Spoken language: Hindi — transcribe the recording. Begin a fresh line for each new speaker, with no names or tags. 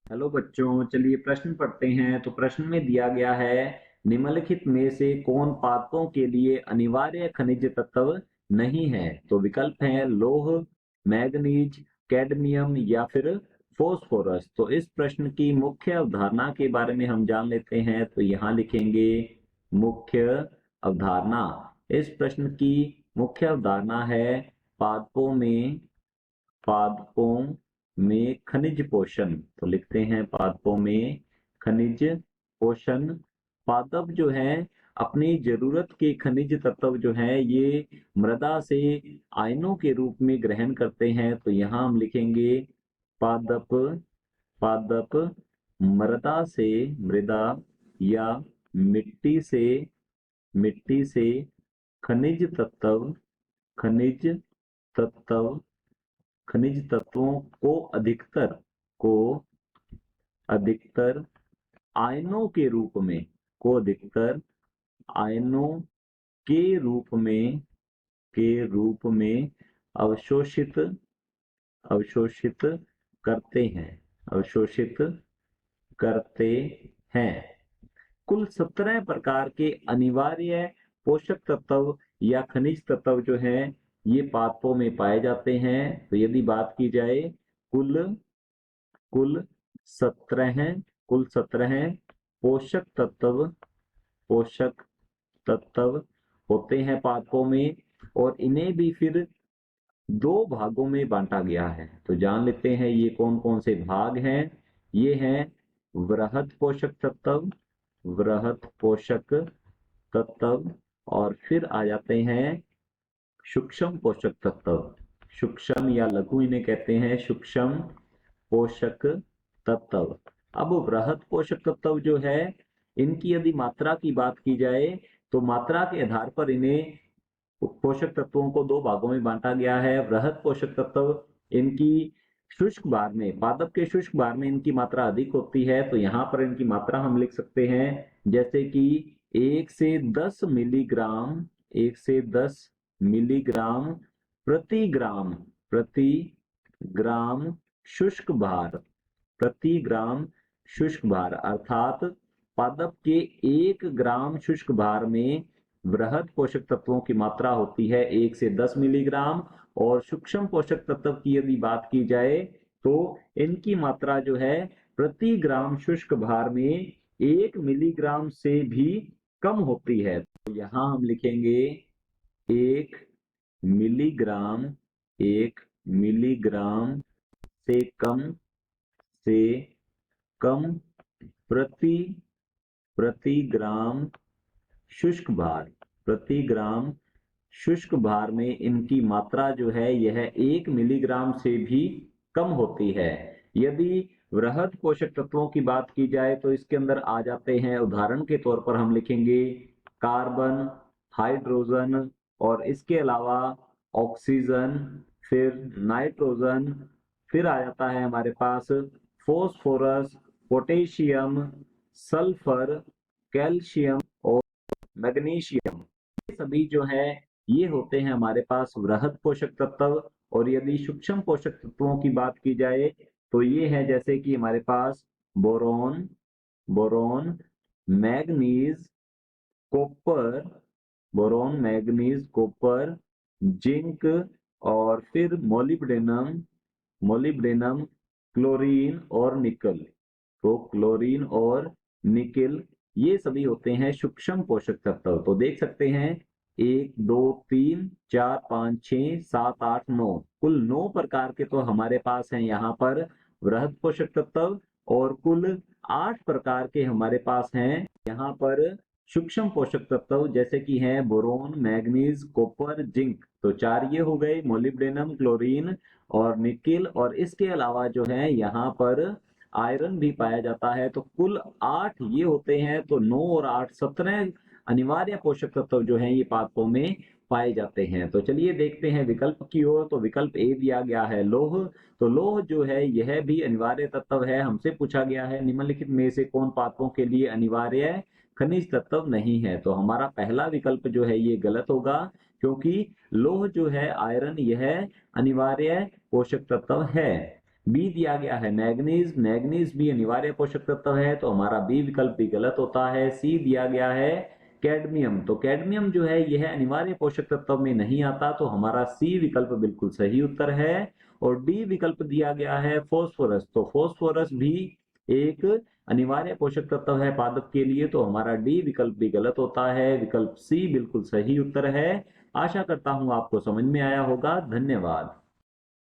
हेलो बच्चों, चलिए प्रश्न पढ़ते हैं। तो प्रश्न में दिया गया है, निम्नलिखित में से कौन पादपों के लिए अनिवार्य खनिज तत्व नहीं है। तो विकल्प हैं लौह, मैग्नीज, कैडमियम या फिर फोस्फोरस। तो इस प्रश्न की मुख्य अवधारणा के बारे में हम जान लेते हैं। तो यहाँ लिखेंगे मुख्य अवधारणा। इस प्रश्न की मुख्य अवधारणा है पादपों में खनिज पोषण। तो लिखते हैं पादपों में खनिज पोषण। पादप जो है अपनी जरूरत के खनिज तत्व जो है ये मृदा से आयनों के रूप में ग्रहण करते हैं। तो यहाँ हम लिखेंगे पादप पादप मृदा या मिट्टी से मिट्टी से खनिज तत्व खनिज तत्वों को अधिकतर आयनों के रूप में को अधिकतर आयनों के रूप में अवशोषित अवशोषित करते हैं अवशोषित करते हैं। कुल 17 प्रकार के अनिवार्य पोषक तत्व या खनिज तत्व जो हैं ये पादपों में पाए जाते हैं। तो यदि बात की जाए कुल कुल 17 कुल 17 पोषक तत्व पोषक तत्व होते हैं पादपों में, और इन्हें भी फिर दो भागों में बांटा गया है। तो जान लेते हैं ये कौन कौन से भाग हैं। ये हैं वृहद पोषक तत्व वृहद पोषक तत्व, और फिर आ जाते हैं सूक्ष्म पोषक तत्व। सूक्ष्म या लघु इन्हें कहते हैं सूक्ष्म पोषक तत्व। अब वृहद पोषक तत्व जो है इनकी यदि मात्रा की बात की जाए तो मात्रा के आधार पर इन्हें पोषक तत्वों को दो भागों में बांटा गया है। वृहद पोषक तत्व इनकी शुष्क भाग में पादप के शुष्क भाग में इनकी मात्रा अधिक होती है। तो यहाँ पर इनकी मात्रा हम लिख सकते हैं जैसे कि 1 से 10 मिलीग्राम प्रति ग्राम शुष्क भार अर्थात पादप के 1 ग्राम शुष्क भार में वृहद पोषक तत्वों की मात्रा होती है 1 से 10 मिलीग्राम। और सूक्ष्म पोषक तत्व की यदि बात की जाए तो इनकी मात्रा जो है प्रति ग्राम शुष्क भार में 1 मिलीग्राम से भी कम होती है। तो यहाँ हम लिखेंगे 1 मिलीग्राम 1 मिलीग्राम से से कम प्रति प्रति ग्राम शुष्क भार प्रति ग्राम शुष्क भार में इनकी मात्रा जो है यह 1 मिलीग्राम से भी कम होती है। यदि वृहद पोषक तत्वों की बात की जाए तो इसके अंदर आ जाते हैं, उदाहरण के तौर पर हम लिखेंगे कार्बन, हाइड्रोजन, और इसके अलावा ऑक्सीजन, फिर नाइट्रोजन, फिर आ जाता है हमारे पास फोस्फोरस, पोटेशियम, सल्फर, कैल्शियम और मैग्नीशियम। ये सभी जो है ये होते हैं हमारे पास वृहद पोषक तत्व। और यदि सूक्ष्म पोषक तत्वों की बात की जाए तो ये है जैसे कि हमारे पास boron boron manganese copper copper, zinc, और फिर मोलिब्डेनम, क्लोरीन और निकल। तो क्लोरीन और निकिल ये सभी होते हैं सूक्ष्म पोषक तत्व। तो देख सकते हैं 1 2 3 4 5 6 7 8 9 कुल 9 प्रकार के तो हमारे पास हैं यहाँ पर वृहद पोषक तत्व, और कुल 8 प्रकार के हमारे पास हैं यहाँ पर सूक्ष्म पोषक तत्व, जैसे कि हैं बोरोन, मैग्नीज, कॉपर, जिंक। तो 4 ये हो गए, मोलिब्डेनम, क्लोरीन और निकिल, और इसके अलावा जो है यहाँ पर आयरन भी पाया जाता है। तो कुल 8 ये होते हैं। तो 9 और 8 17 अनिवार्य पोषक तत्व जो हैं ये पादपों में पाए जाते हैं। तो चलिए देखते हैं विकल्प की ओर। तो विकल्प ए दिया गया है लौह। तो लौह जो है यह भी अनिवार्य तत्व है। हमसे पूछा गया है निम्नलिखित में से कौन पादपों के लिए अनिवार्य खनिज तत्व नहीं है। तो हमारा पहला विकल्प जो है ये गलत होगा, क्योंकि लौह जो है आयरन यह अनिवार्य पोषक तत्व है। बी दिया गया है मैग्नीज, मैग्नीज भी अनिवार्य पोषक तत्व है, तो हमारा बी विकल्प भी गलत होता है। सी दिया गया है कैडमियम, तो कैडमियम जो है यह अनिवार्य पोषक तत्व में नहीं आता, तो हमारा सी विकल्प बिल्कुल सही उत्तर है। और डी विकल्प दिया गया है फॉस्फोरस, तो फॉस्फोरस भी एक अनिवार्य पोषक तत्व है पादप के लिए, तो हमारा डी विकल्प भी गलत होता है। विकल्प सी बिल्कुल सही उत्तर है। आशा करता हूं आपको समझ में आया होगा। धन्यवाद।